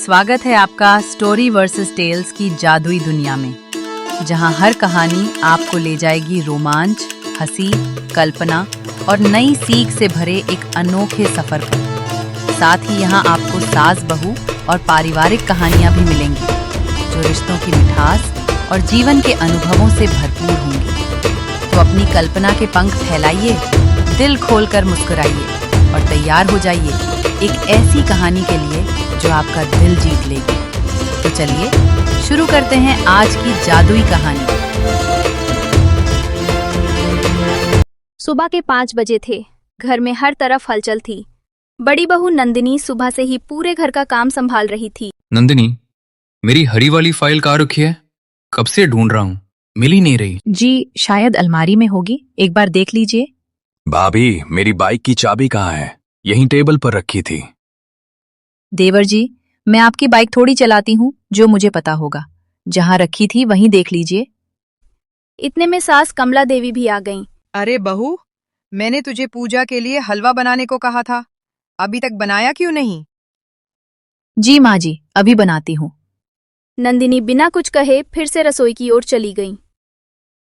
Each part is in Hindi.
स्वागत है आपका स्टोरी वर्सेस टेल्स की जादुई दुनिया में, जहां हर कहानी आपको ले जाएगी रोमांच, हंसी, कल्पना और नई सीख से भरे एक अनोखे सफर पर। साथ ही यहां आपको सास बहू और पारिवारिक कहानियां भी मिलेंगी, जो रिश्तों की मिठास और जीवन के अनुभवों से भरपूर होंगी। तो अपनी कल्पना के पंख फैलाइए, दिल खोलकर मुस्कुराइए और तैयार हो जाइए एक ऐसी कहानी के लिए जो आपका दिल जीत लेगी। तो चलिए शुरू करते हैं आज की जादुई कहानी। सुबह के 5 बजे थे। घर में हर तरफ हलचल थी। बड़ी बहू नंदिनी सुबह से ही पूरे घर का काम संभाल रही थी। नंदिनी, मेरी हरी वाली फाइल कहाँ रखी है? कब से ढूंढ रहा हूँ, मिल ही नहीं रही। जी, शायद अलमारी में होगी, एक बार देख लीजिए। भाभी, मेरी बाइक की चाबी कहाँ है? यहीं टेबल पर रखी थी। देवर जी, मैं आपकी बाइक थोड़ी चलाती हूँ, जो मुझे पता होगा। जहाँ रखी थी वहीं देख लीजिए। इतने में सास कमला देवी भी आ गईं। अरे बहू, मैंने तुझे पूजा के लिए हलवा बनाने को कहा था, अभी तक बनाया क्यों नहीं? जी माँ जी, अभी बनाती हूँ। नंदिनी बिना कुछ कहे फिर से रसोई की ओर चली गई।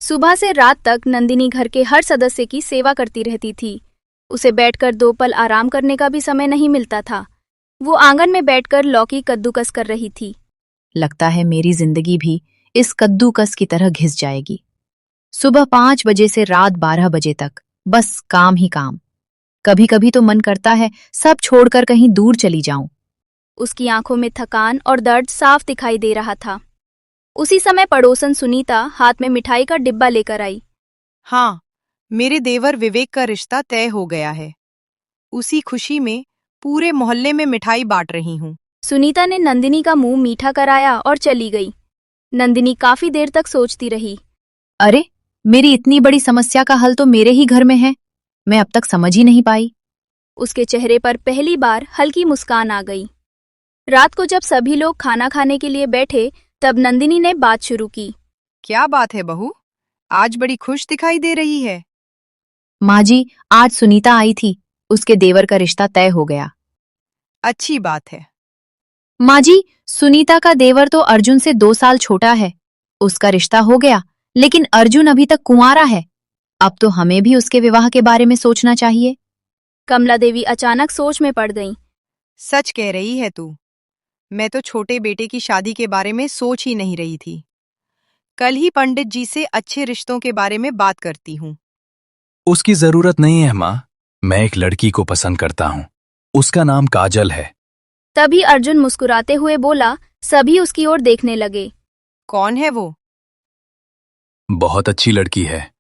सुबह से रात तक नंदिनी घर के हर सदस्य की सेवा करती रहती थी। उसे बैठकर 2 पल आराम करने का भी समय नहीं मिलता था। वो आंगन में बैठकर लौकी कद्दूकस कर रही थी। लगता है मेरी जिंदगी भी इस कद्दूकस की तरह घिस जाएगी। सुबह 5 बजे से रात 12 बजे तक बस काम ही काम। कभी कभी तो मन करता है सब छोड़कर कहीं दूर चली जाऊं। उसकी आंखों में थकान और दर्द साफ दिखाई दे रहा था। उसी समय पड़ोसन सुनीता हाथ में मिठाई का डिब्बा लेकर आई। हाँ, मेरे देवर विवेक का रिश्ता तय हो गया है। उसी खुशी में पूरे मोहल्ले में मिठाई बांट रही हूँ। सुनीता ने नंदिनी का मुंह मीठा कराया और चली गई। नंदिनी काफी देर तक सोचती रही। अरे, मेरी इतनी बड़ी समस्या का हल तो मेरे ही घर में है, मैं अब तक समझ ही नहीं पाई। उसके चेहरे पर पहली बार हल्की मुस्कान आ गई। रात को जब सभी लोग खाना खाने के लिए बैठे, तब नंदिनी ने बात शुरू की। क्या बात है बहू, आज बड़ी खुश दिखाई दे रही है। माँ जी, आज सुनीता आई थी, उसके देवर का रिश्ता तय हो गया। अच्छी बात है। माँ जी, सुनीता का देवर तो अर्जुन से 2 साल छोटा है। उसका रिश्ता हो गया, लेकिन अर्जुन अभी तक कुंवारा है। अब तो हमें भी उसके विवाह के बारे में सोचना चाहिए। कमला देवी अचानक सोच में पड़ गईं। सच कह रही है तू। मैं तो छोटे बेटे की शादी के बारे में सोच ही नहीं रही थी। कल ही पंडित जी से अच्छे रिश्तों के बारे में बात करती हूँ। उसकी जरूरत नहीं है माँ, मैं एक लड़की को पसंद करता हूँ। उसका नाम काजल है। तभी अर्जुन मुस्कुराते हुए बोला। सभी उसकी ओर देखने लगे। कौन है वो? बहुत अच्छी लड़की है,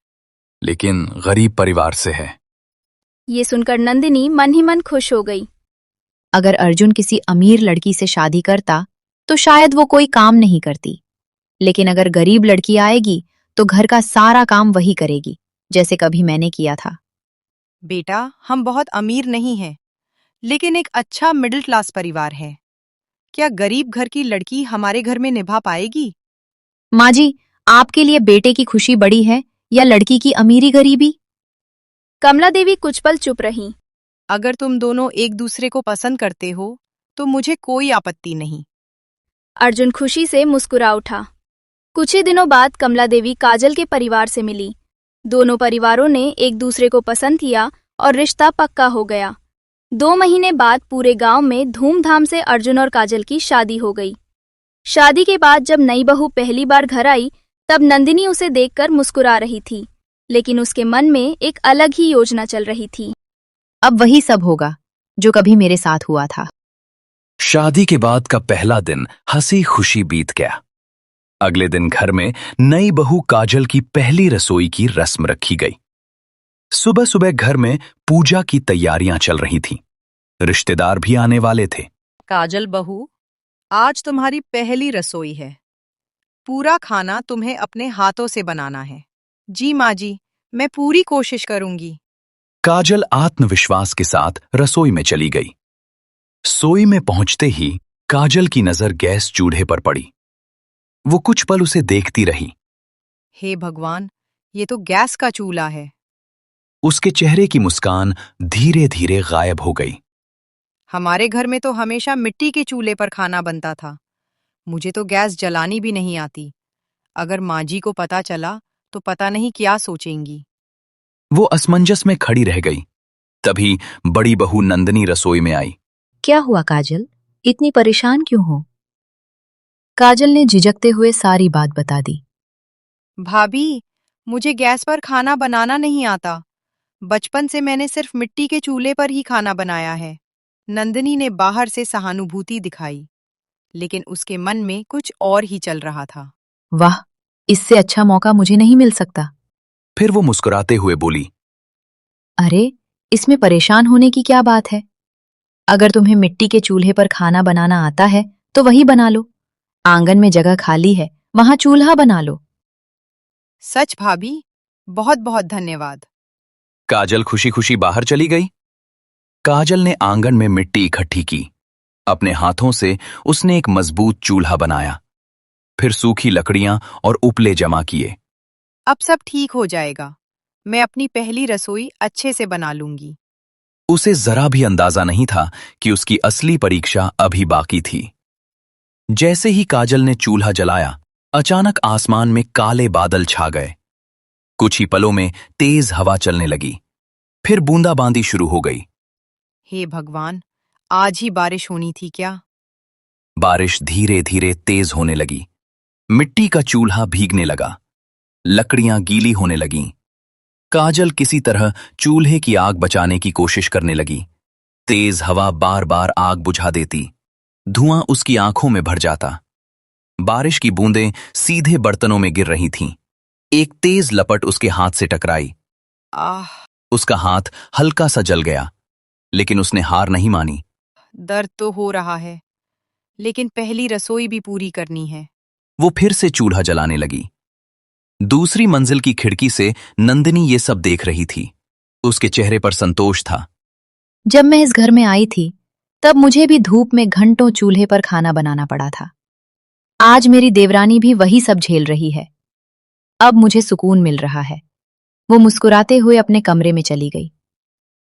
लेकिन गरीब परिवार से है। ये सुनकर नंदिनी मन ही मन खुश हो गई। अगर अर्जुन किसी अमीर लड़की से शादी करता तो शायद वो कोई काम नहीं करती, लेकिन अगर गरीब लड़की आएगी तो घर का सारा काम वही करेगी, जैसे कभी मैंने किया था। बेटा, हम बहुत अमीर नहीं हैं, लेकिन एक अच्छा मिडिल क्लास परिवार है। क्या गरीब घर की लड़की हमारे घर में निभा पाएगी? माँ जी, आपके लिए बेटे की खुशी बड़ी है या लड़की की अमीरी गरीबी? कमला देवी कुछ पल चुप रहीं। अगर तुम दोनों एक दूसरे को पसंद करते हो तो मुझे कोई आपत्ति नहीं। अर्जुन खुशी से मुस्कुरा उठा। कुछ ही दिनों बाद कमला देवी काजल के परिवार से मिली। दोनों परिवारों ने एक दूसरे को पसंद किया और रिश्ता पक्का हो गया। 2 महीने बाद पूरे गांव में धूमधाम से अर्जुन और काजल की शादी हो गई। शादी के बाद जब नई बहू पहली बार घर आई, तब नंदिनी उसे देखकर मुस्कुरा रही थी, लेकिन उसके मन में एक अलग ही योजना चल रही थी। अब वही सब होगा जो कभी मेरे साथ हुआ था। शादी के बाद का पहला दिन हंसी खुशी बीत गया। अगले दिन घर में नई बहू काजल की पहली रसोई की रस्म रखी गई। सुबह सुबह घर में पूजा की तैयारियां चल रही थीं। रिश्तेदार भी आने वाले थे। काजल बहू, आज तुम्हारी पहली रसोई है। पूरा खाना तुम्हें अपने हाथों से बनाना है। जी माँ जी, मैं पूरी कोशिश करूंगी। काजल आत्मविश्वास के साथ रसोई में चली गई। सोई में पहुंचते ही काजल की नजर गैस चूल्हे पर पड़ी। वो कुछ पल उसे देखती रही। हे भगवान, ये तो गैस का चूल्हा है। उसके चेहरे की मुस्कान धीरे धीरे गायब हो गई। हमारे घर में तो हमेशा मिट्टी के चूल्हे पर खाना बनता था। मुझे तो गैस जलानी भी नहीं आती। अगर माँ जी को पता चला तो पता नहीं क्या सोचेंगी। वो असमंजस में खड़ी रह गई। तभी बड़ी बहू नंदिनी रसोई में आई। क्या हुआ काजल, इतनी परेशान क्यों हो? काजल ने झिझकते हुए सारी बात बता दी। भाभी, मुझे गैस पर खाना बनाना नहीं आता। बचपन से मैंने सिर्फ मिट्टी के चूल्हे पर ही खाना बनाया है। नंदिनी ने बाहर से सहानुभूति दिखाई, लेकिन उसके मन में कुछ और ही चल रहा था। वाह, इससे अच्छा मौका मुझे नहीं मिल सकता। फिर वो मुस्कुराते हुए बोली, अरे, इसमें परेशान होने की क्या बात है? अगर तुम्हें मिट्टी के चूल्हे पर खाना बनाना आता है तो वही बना लो। आंगन में जगह खाली है, वहां चूल्हा बना लो। सच भाभी, बहुत बहुत धन्यवाद। काजल खुशी खुशी बाहर चली गई। काजल ने आंगन में मिट्टी इकट्ठी की। अपने हाथों से उसने एक मजबूत चूल्हा बनाया। फिर सूखी लकड़ियां और उपले जमा किए। अब सब ठीक हो जाएगा। मैं अपनी पहली रसोई अच्छे से बना लूंगी। उसे जरा भी अंदाजा नहीं था कि उसकी असली परीक्षा अभी बाकी थी। जैसे ही काजल ने चूल्हा जलाया, अचानक आसमान में काले बादल छा गए। कुछ ही पलों में तेज हवा चलने लगी। फिर बूंदाबांदी शुरू हो गई। हे भगवान, आज ही बारिश होनी थी क्या? बारिश धीरे धीरे तेज होने लगी। मिट्टी का चूल्हा भीगने लगा। लकड़ियां गीली होने लगीं। काजल किसी तरह चूल्हे की आग बचाने की कोशिश करने लगी। तेज हवा बार बार आग बुझा देती। धुआं उसकी आंखों में भर जाता। बारिश की बूंदें सीधे बर्तनों में गिर रही थीं। एक तेज लपट उसके हाथ से टकराई। आह, उसका हाथ हल्का सा जल गया, लेकिन उसने हार नहीं मानी। दर्द तो हो रहा है, लेकिन पहली रसोई भी पूरी करनी है। वो फिर से चूल्हा जलाने लगी। दूसरी मंजिल की खिड़की से नंदिनी ये सब देख रही थी। उसके चेहरे पर संतोष था। जब मैं इस घर में आई थी, तब मुझे भी धूप में घंटों चूल्हे पर खाना बनाना पड़ा था। आज मेरी देवरानी भी वही सब झेल रही है। अब मुझे सुकून मिल रहा है। वो मुस्कुराते हुए अपने कमरे में चली गई।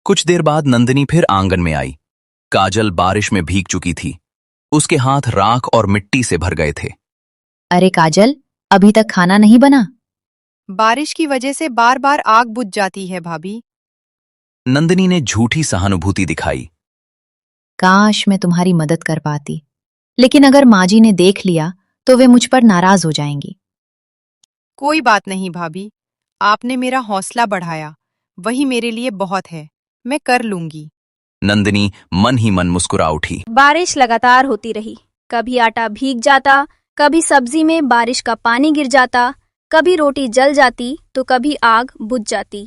कुछ देर बाद नंदिनी फिर आंगन में आई। काजल बारिश में भीग चुकी थी। उसके हाथ राख और मिट्टी से भर गए थे। अरे काजल, अभी तक खाना नहीं बना? बारिश की वजह से बार बार आग बुझ जाती है भाभी। नंदिनी ने झूठी सहानुभूति दिखाई। काश मैं तुम्हारी मदद कर पाती, लेकिन अगर माँ जी ने देख लिया तो वे मुझ पर नाराज हो जाएंगी। कोई बात नहीं भाभी, आपने मेरा हौसला बढ़ाया, वही मेरे लिए बहुत है। मैं कर लूंगी। नंदिनी मन ही मन मुस्कुरा उठी। बारिश लगातार होती रही। कभी आटा भीग जाता, कभी सब्जी में बारिश का पानी गिर जाता, कभी रोटी जल जाती तो कभी आग बुझ जाती।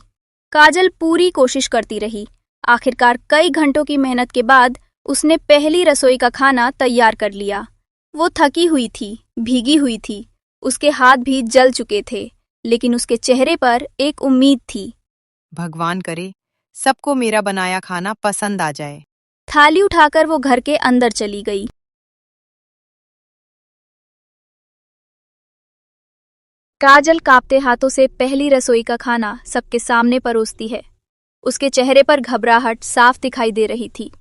काजल पूरी कोशिश करती रही। आखिरकार कई घंटों की मेहनत के बाद उसने पहली रसोई का खाना तैयार कर लिया। वो थकी हुई थी, भीगी हुई थी, उसके हाथ भी जल चुके थे, लेकिन उसके चेहरे पर एक उम्मीद थी। भगवान करे सबको मेरा बनाया खाना पसंद आ जाए। थाली उठाकर वो घर के अंदर चली गई। काजल कांपते हाथों से पहली रसोई का खाना सबके सामने परोसती है। उसके चेहरे पर घबराहट साफ दिखाई दे रही थी।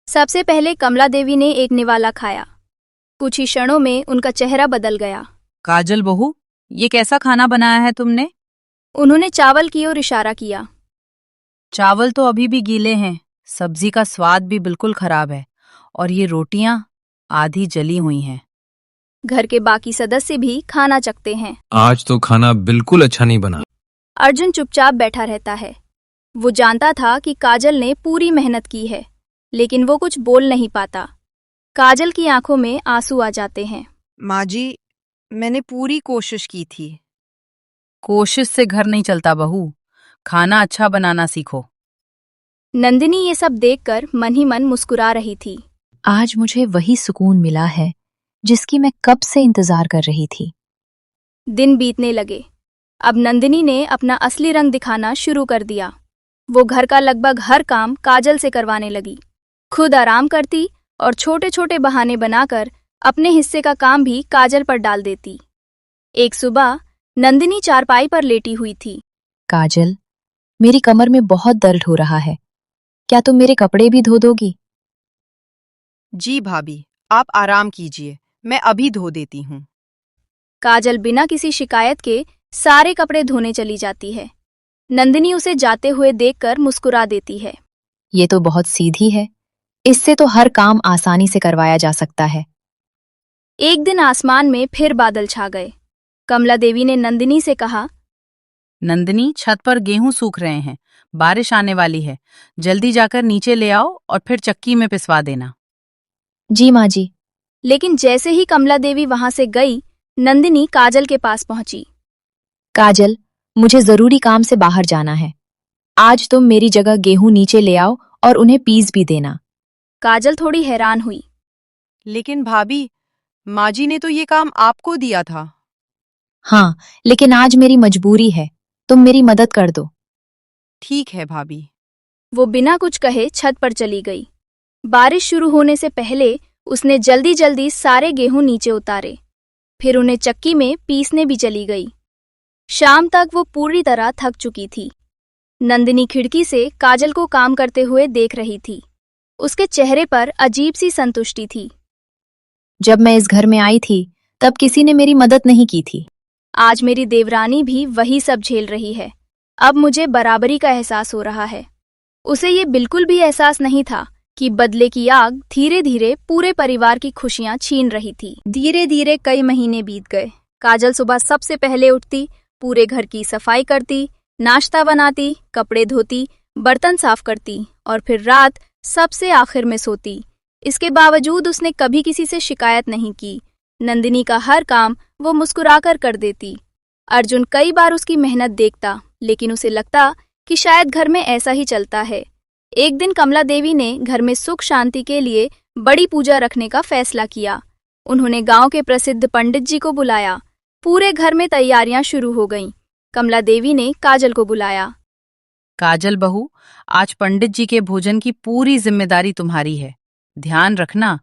सबसे पहले कमला देवी ने एक निवाला खाया। कुछ ही क्षणों में उनका चेहरा बदल गया। काजल बहू, ये कैसा खाना बनाया है तुमने? उन्होंने चावल की ओर इशारा किया। चावल तो अभी भी गीले हैं, सब्जी का स्वाद भी बिल्कुल खराब है, और ये रोटियां आधी जली हुई हैं। घर के बाकी सदस्य भी खाना चखते हैं। आज तो खाना बिल्कुल अच्छा नहीं बना। अर्जुन चुपचाप बैठा रहता है। वो जानता था कि काजल ने पूरी मेहनत की है, लेकिन वो कुछ बोल नहीं पाता। काजल की आंखों में आंसू आ जाते हैं। माँ जी, मैंने पूरी कोशिश की थी। कोशिश से घर नहीं चलता बहू, खाना अच्छा बनाना सीखो। नंदिनी ये सब देखकर मन ही मन मुस्कुरा रही थी। आज मुझे वही सुकून मिला है जिसकी मैं कब से इंतजार कर रही थी। दिन बीतने लगे। अब नंदिनी ने अपना असली रंग दिखाना शुरू कर दिया। वो घर का लगभग हर काम काजल से करवाने लगी। खुद आराम करती और छोटे छोटे बहाने बनाकर अपने हिस्से का काम भी काजल पर डाल देती। एक सुबह नंदिनी चारपाई पर लेटी हुई थी। काजल, मेरी कमर में बहुत दर्द हो रहा है, क्या तुम मेरे कपड़े भी धो दोगी? जी भाभी, आप आराम कीजिए, मैं अभी धो देती हूँ। काजल बिना किसी शिकायत के सारे कपड़े धोने चली जाती है। नंदिनी उसे जाते हुए देखकर मुस्कुरा देती है। ये तो बहुत सीधी है, इससे तो हर काम आसानी से करवाया जा सकता है। एक दिन आसमान में फिर बादल छा गए। कमला देवी ने नंदिनी से कहा, नंदिनी, छत पर गेहूं सूख रहे हैं, बारिश आने वाली है, जल्दी जाकर नीचे ले आओ और फिर चक्की में पिसवा देना। जी माँ जी। लेकिन जैसे ही कमला देवी वहां से गई, नंदिनी काजल के पास पहुंची। काजल, मुझे जरूरी काम से बाहर जाना है। आज तुम मेरी जगह गेहूं नीचे ले आओ और उन्हें पीस भी देना। काजल थोड़ी हैरान हुई। लेकिन भाभी, माँ जी ने तो ये काम आपको दिया था। हाँ, लेकिन आज मेरी मजबूरी है, तुम मेरी मदद कर दो। ठीक है भाभी। वो बिना कुछ कहे छत पर चली गई। बारिश शुरू होने से पहले उसने जल्दी जल्दी सारे गेहूं नीचे उतारे, फिर उन्हें चक्की में पीसने भी चली गई। शाम तक वो पूरी तरह थक चुकी थी। नंदिनी खिड़की से काजल को काम करते हुए देख रही थी। उसके चेहरे पर अजीब सी संतुष्टि थी। जब मैं इस घर में आई थी, तब किसी ने मेरी मदद नहीं की थी। आज मेरी देवरानी भी वही सब झेल रही है। अब मुझे बराबरी का एहसास हो रहा है। उसे ये बिल्कुल भी एहसास नहीं था कि बदले की आग धीरे धीरे पूरे परिवार की खुशियां छीन रही थी। धीरे धीरे कई महीने बीत गए। काजल सुबह सबसे पहले उठती, पूरे घर की सफाई करती, नाश्ता बनाती, कपड़े धोती, बर्तन साफ करती और फिर रात सबसे आखिर में सोती। इसके बावजूद उसने कभी किसी से शिकायत नहीं की। नंदिनी का हर काम वो मुस्कुराकर कर देती। अर्जुन कई बार उसकी मेहनत देखता, लेकिन उसे लगता कि शायद घर में ऐसा ही चलता है। एक दिन कमला देवी ने घर में सुख शांति के लिए बड़ी पूजा रखने का फैसला किया। उन्होंने गांव के प्रसिद्ध पंडित जी को बुलाया। पूरे घर में तैयारियां शुरू हो गईं। कमला देवी ने काजल को बुलाया। काजल बहू, आज पंडित जी के भोजन की पूरी जिम्मेदारी तुम्हारी है। ध्यान रखना,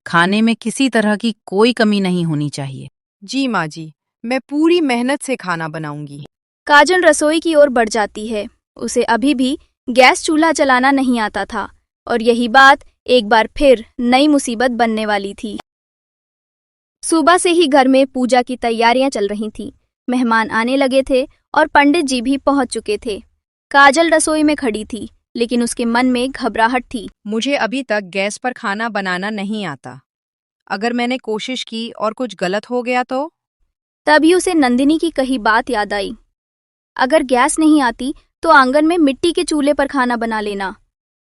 खाने में किसी तरह की कोई कमी नहीं होनी चाहिए। जी माँ जी, मैं पूरी मेहनत से खाना बनाऊंगी। काजल रसोई की ओर बढ़ जाती है। उसे अभी भी गैस चूल्हा चलाना नहीं आता था और यही बात एक बार फिर नई मुसीबत बनने वाली थी। सुबह से ही घर में पूजा की तैयारियां चल रही थीं। मेहमान आने लगे थे और पंडित जी भी पहुंच चुके थे। काजल रसोई में खड़ी थी, लेकिन उसके मन में घबराहट थी। मुझे अभी तक गैस पर खाना बनाना नहीं आता। अगर मैंने कोशिश की और कुछ गलत हो गया तो? तभी उसे नंदिनी की कही बात याद आई। अगर गैस नहीं आती तो आंगन में मिट्टी के चूल्हे पर खाना बना लेना।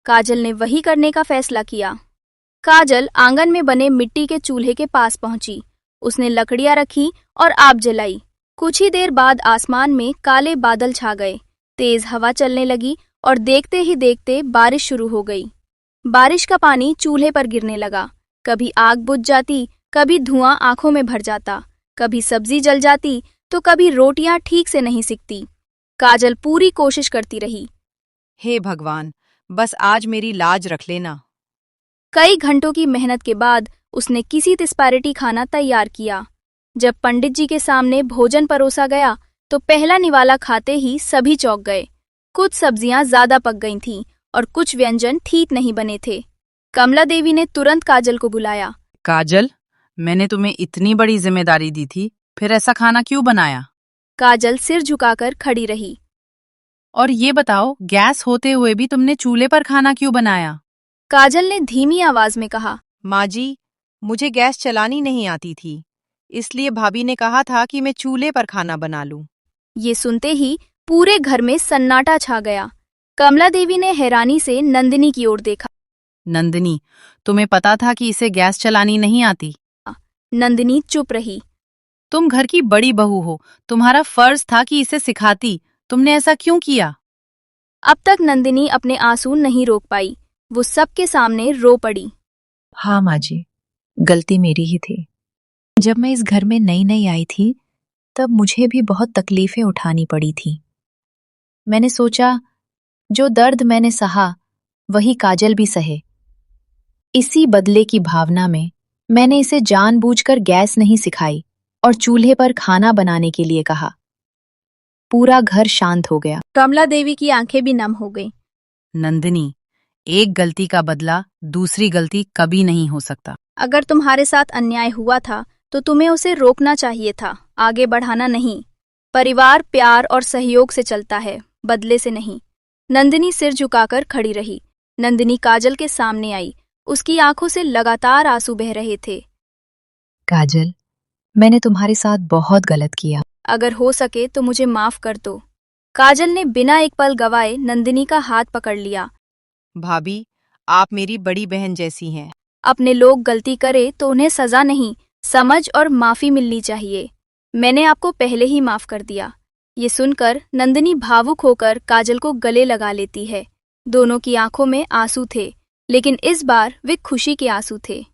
काजल ने वही करने का फैसला किया। काजल आंगन में बने मिट्टी के चूल्हे के पास पहुंची। उसने लकड़ियां रखी और आग जलाई। कुछ ही देर बाद आसमान में काले बादल छा गए। तेज हवा चलने लगी और देखते ही देखते बारिश शुरू हो गई। बारिश का पानी चूल्हे पर गिरने लगा। कभी आग बुझ जाती, कभी धुआं आंखों में भर जाता, कभी सब्जी जल जाती तो कभी रोटियां ठीक से नहीं सिकती। काजल पूरी कोशिश करती रही। हे भगवान, बस आज मेरी लाज रख लेना। कई घंटों की मेहनत के बाद उसने किसी तिस्पारेटी खाना तैयार किया। जब पंडित जी के सामने भोजन परोसा गया तो पहला निवाला खाते ही सभी चौंक गए। कुछ सब्जियां ज्यादा पक गई थीं और कुछ व्यंजन ठीक नहीं बने थे। कमला देवी ने तुरंत काजल को बुलाया। काजल, मैंने तुम्हें इतनी बड़ी जिम्मेदारी दी थी, फिर ऐसा खाना क्यों बनाया? काजल सिर झुकाकर खड़ी रही। और ये बताओ, गैस होते हुए भी तुमने चूल्हे पर खाना क्यों बनाया? काजल ने धीमी आवाज में कहा। माँ जी, मुझे गैस चलानी नहीं आती थी, इसलिए भाभी ने कहा था कि मैं चूल्हे पर खाना बना लूं। ये सुनते ही पूरे घर में सन्नाटा छा गया। कमला देवी ने हैरानी से नंदिनी की ओर देखा। नंदिनी, तुम्हें पता था कि इसे गैस चलानी नहीं आती? नंदिनी चुप रही। तुम घर की बड़ी बहू हो, तुम्हारा फर्ज था कि इसे सिखाती। तुमने ऐसा क्यों किया? अब तक नंदिनी अपने आंसू नहीं रोक पाई। वो सबके सामने रो पड़ी। हाँ माँ जी, गलती मेरी ही थी। जब मैं इस घर में नई नई आई थी, तब मुझे भी बहुत तकलीफें उठानी पड़ी थी। मैंने सोचा, जो दर्द मैंने सहा, वही काजल भी सहे। इसी बदले की भावना में मैंने इसे जानबूझकर गैस नहीं सिखाई और चूल्हे पर खाना बनाने के लिए कहा। पूरा घर शांत हो गया। कमला देवी की आंखें भी नम हो गईं। नंदिनी, एक गलती का बदला दूसरी गलती कभी नहीं हो सकता। अगर तुम्हारे साथ अन्याय हुआ था तो तुम्हें उसे रोकना चाहिए था, आगे बढ़ाना नहीं। परिवार प्यार और सहयोग से चलता है, बदले से नहीं। नंदिनी सिर झुकाकर खड़ी रही। नंदिनी काजल के सामने आई। उसकी आंखों से लगातार आंसू बह रहे थे। काजल, मैंने तुम्हारे साथ बहुत गलत किया। अगर हो सके तो मुझे माफ कर दो। काजल ने बिना एक पल गवाए नंदिनी का हाथ पकड़ लिया। भाभी, आप मेरी बड़ी बहन जैसी हैं। अपने लोग गलती करे तो उन्हें सजा नहीं, समझ और माफी मिलनी चाहिए। मैंने आपको पहले ही माफ कर दिया। ये सुनकर नंदिनी भावुक होकर काजल को गले लगा लेती है। दोनों की आंखों में आंसू थे, लेकिन इस बार वे खुशी के आंसू थे।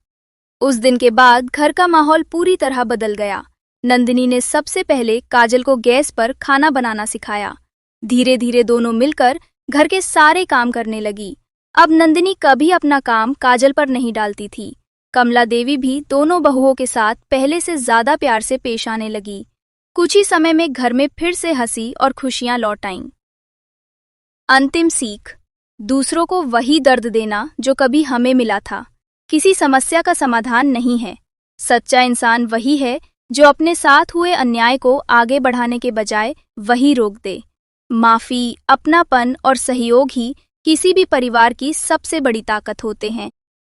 उस दिन के बाद घर का माहौल पूरी तरह बदल गया। नंदिनी ने सबसे पहले काजल को गैस पर खाना बनाना सिखाया। धीरे धीरे दोनों मिलकर घर के सारे काम करने लगी। अब नंदिनी कभी अपना काम काजल पर नहीं डालती थी। कमला देवी भी दोनों बहुओं के साथ पहले से ज्यादा प्यार से पेश आने लगी। कुछ ही समय में घर में फिर से हंसी और खुशियां लौट आईं। अंतिम सीख, दूसरों को वही दर्द देना जो कभी हमें मिला था, किसी समस्या का समाधान नहीं है। सच्चा इंसान वही है जो अपने साथ हुए अन्याय को आगे बढ़ाने के बजाय वही रोक दे। माफी, अपनापन और सहयोग ही किसी भी परिवार की सबसे बड़ी ताकत होते हैं।